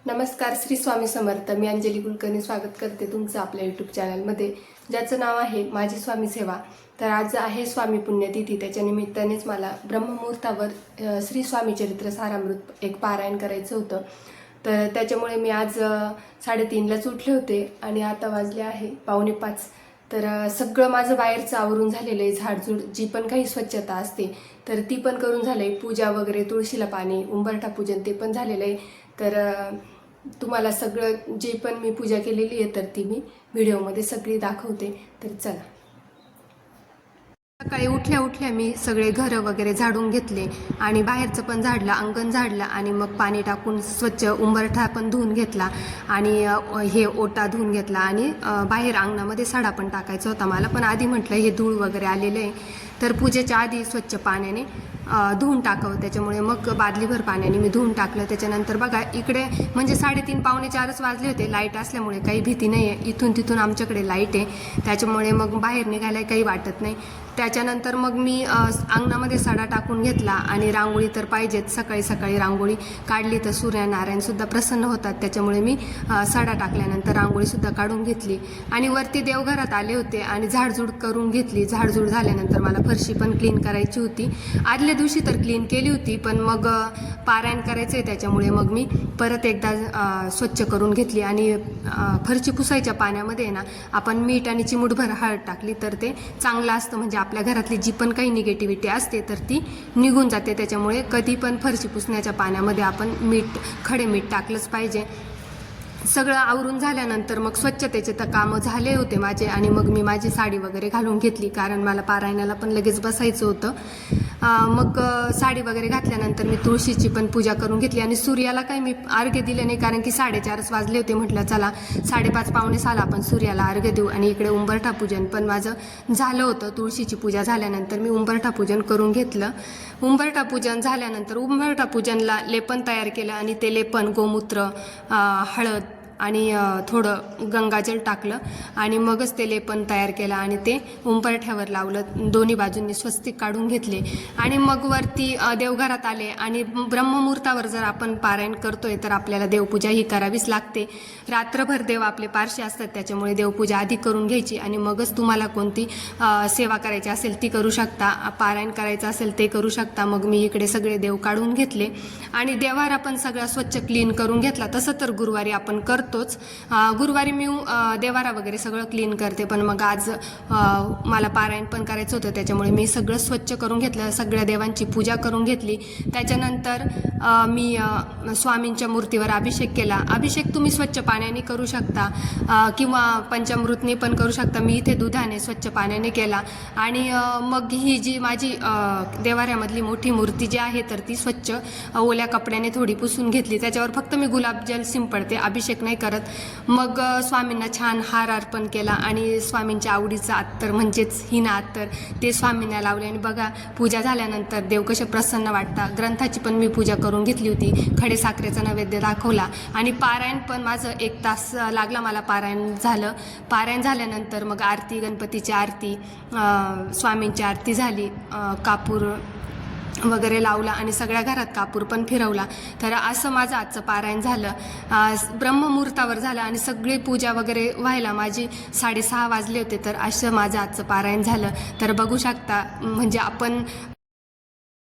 नमस्कार, श्री स्वामी समर्थ. मी अंजली कुलकर्णी स्वागत करते तुमचं आपल्या यूट्यूब चॅनलमध्ये, ज्याचं नाव आहे माझी स्वामी सेवा. तर आज आहे स्वामी पुण्यतिथी. त्याच्या निमित्तानेच मला ब्रह्ममुहूर्तावर श्री स्वामी चरित्र सारामृत एक पारायण करायचं होतं. तर त्याच्यामुळे मी आज 3:30लाच उठले होते आणि आता वाजले आहे 4:45. तर सगळं माझं बाहेरचं आवरून झालेलं आहे. झाडझूड जी पण काही स्वच्छता असते तर ती पण करून झालं आहे. पूजा वगैरे, तुळशीला पाणी, उंबरठा पूजन ते पण झालेलं आहे. तर तुम्हाला सगळं जे पण मी पूजा केलेली आहे तर ती मी व्हिडिओमध्ये सगळी दाखवते. तर चला. सकाळी उठल्या उठल्या मी सगळे घरं वगैरे झाडून घेतले आणि बाहेरचं पण झाडलं, अंगण झाडलं आणि मग पाणी टाकून स्वच्छ उंबरठा पण धुवून घेतला आणि हे ओटा धुवून घेतला आणि बाहेर अंगणामध्ये सडा पण टाकायचा होता मला. पण आधी म्हटलं हे धूळ वगैरे आलेलं आहे तर पूजेच्या आधी स्वच्छ पाण्याने धुवून टाकावं. त्याच्यामुळे मग बादलीभर पाण्याने मी धुवून टाकलं. त्याच्यानंतर बघा इकडे म्हणजे 3:30 पावणे 4च वाजले होते. लाईट असल्यामुळे काही भीती नाही आहे. इथून तिथून आमच्याकडे लाईट आहे, त्याच्यामुळे मग बाहेर निघायला काही वाटत नाही. त्याच्यानंतर मग मी अंगणामध्ये सडा टाकून घेतला आणि रांगोळी तर पाहिजेच. सकाळी सकाळी रांगोळी काढली तर सूर्यनारायणसुद्धा प्रसन्न होतात. त्याच्यामुळे मी सडा टाकल्यानंतर रांगोळीसुद्धा काढून घेतली आणि वरती देवघरात आले होते आणि झाडझूड करून घेतली. झाडझूड झाल्यानंतर मला फरशी पण क्लीन करायची होती. आदल्या दिवशी तर क्लीन केली होती, पण मग पारायण करायचं आहे त्याच्यामुळे मग मी परत एकदा स्वच्छ करून घेतली आणि फरशी पुसायच्या पाण्यामध्ये ना आपण मीठ आणि चिमूटभर हळद टाकली तर ते चांगलं असतं. म्हणजे आपल्या घरातली जी पण काही निगेटिव्हिटी असते तर ती निघून जाते. त्याच्यामुळे कधी पण फरशी पुसण्याच्या पाण्यामध्ये आपण खडे मीठ टाकलंच पाहिजे. सगळं आवरून झाल्यानंतर मग स्वच्छतेचे तर कामं झाले होते माझे आणि मग मी माझी साडी वगैरे घालून घेतली, कारण मला पारायणाला पण लगेच बसायचं होतं. मग साडी वगैरे घातल्यानंतर मी तुळशीची पण पूजा करून घेतली आणि सूर्याला काही मी अर्घ्य दिले नाही, कारण की 4:30 वाजले होते. म्हटलं चला 5:30 पावणे 6ला आपण सूर्याला अर्घ्य देऊ. आणि इकडे उंबरठा पूजन पण माझं झालं होतं. तुळशीची पूजा झाल्यानंतर मी उंबरठा पूजन करून घेतलं. उंबरठा पूजन झाल्यानंतर उंबरठा पूजनला लेपन तयार केलं आणि ते लेपन गोमूत्र, हळद आणि थोडं गंगाजल टाकलं आणि मगच ते लेपन तयार केलं आणि ते उंबरठ्यावर लावलं. दोन्ही बाजूंनी स्वस्तिक काढून घेतले आणि मग वरती देवघरात आले. आणि ब्रह्ममुहूर्तावर जर आपण पारायण करतोय तर आपल्याला देवपूजा ही करावीच लागते. रात्रभर देव आपले पारसे असतात, त्याच्यामुळे देवपूजा आधी करून घ्यायची आणि मगच तुम्हाला कोणती सेवा करायची असेल ती करू शकता, पारायण करायचं असेल ते करू शकता. मग मी इकडे सगळे देव काढून घेतले आणि देवारा पण सगळा स्वच्छ क्लीन करून घेतला. तसं तर गुरुवारी आपण करतोच. गुरुवारी मी देवारा वगैरे सगळं क्लीन करते, पण मग आज मला पारायण पण करायचं होतं, त्याच्यामुळे मी सगळं स्वच्छ करून घेतलं. सगळ्या देवांची पूजा करून घेतली. त्याच्यानंतर मी स्वामींच्या मूर्तीवर अभिषेक केला. अभिषेक तुम्ही स्वच्छ पाण्याने करू शकता किंवा पंचामृतने पण करू शकता. मी इथे दुधाने स्वच्छ पाण्याने केला आणि मग ही जी माझी देवाऱ्यामधली मोठी मूर्ती जी आहे तर ती स्वच्छ ओल्या कपड्याने थोडी पुसून घेतली. त्याच्यावर फक्त मी गुलाबजल शिंपडते, अभिषेक नाही करत. मग स्वामींना छान हार अर्पण केला आणि स्वामींच्या आवडीचं अत्तर म्हणजेच हिना अत्तर ते स्वामींना लावले. आणि बघा पूजा झाल्यानंतर देव कसे प्रसन्न वाटतात. ग्रंथाची पण मी पूजा करून घेतली होती. खडे साखरेचा नैवेद्य दाखवला आणि पारायण पण माझं 1 तास लागला मला. पारायण झालं. पारायण झाल्यानंतर मग आरती, गणपतीची आरती, स्वामींची आरती झाली, कापूर वगैरे लावला आणि सगळ्या घरात कापूर पण फिरवला. तर असं माझं आजचं पारायण झालं. ब्रह्ममुहूर्तावर झालं आणि सगळी पूजा वगैरे व्हायला माझी 6:30 वाजले होते. तर असं माझं आजचं पारायण झालं. तर बघू शकता म्हणजे आपण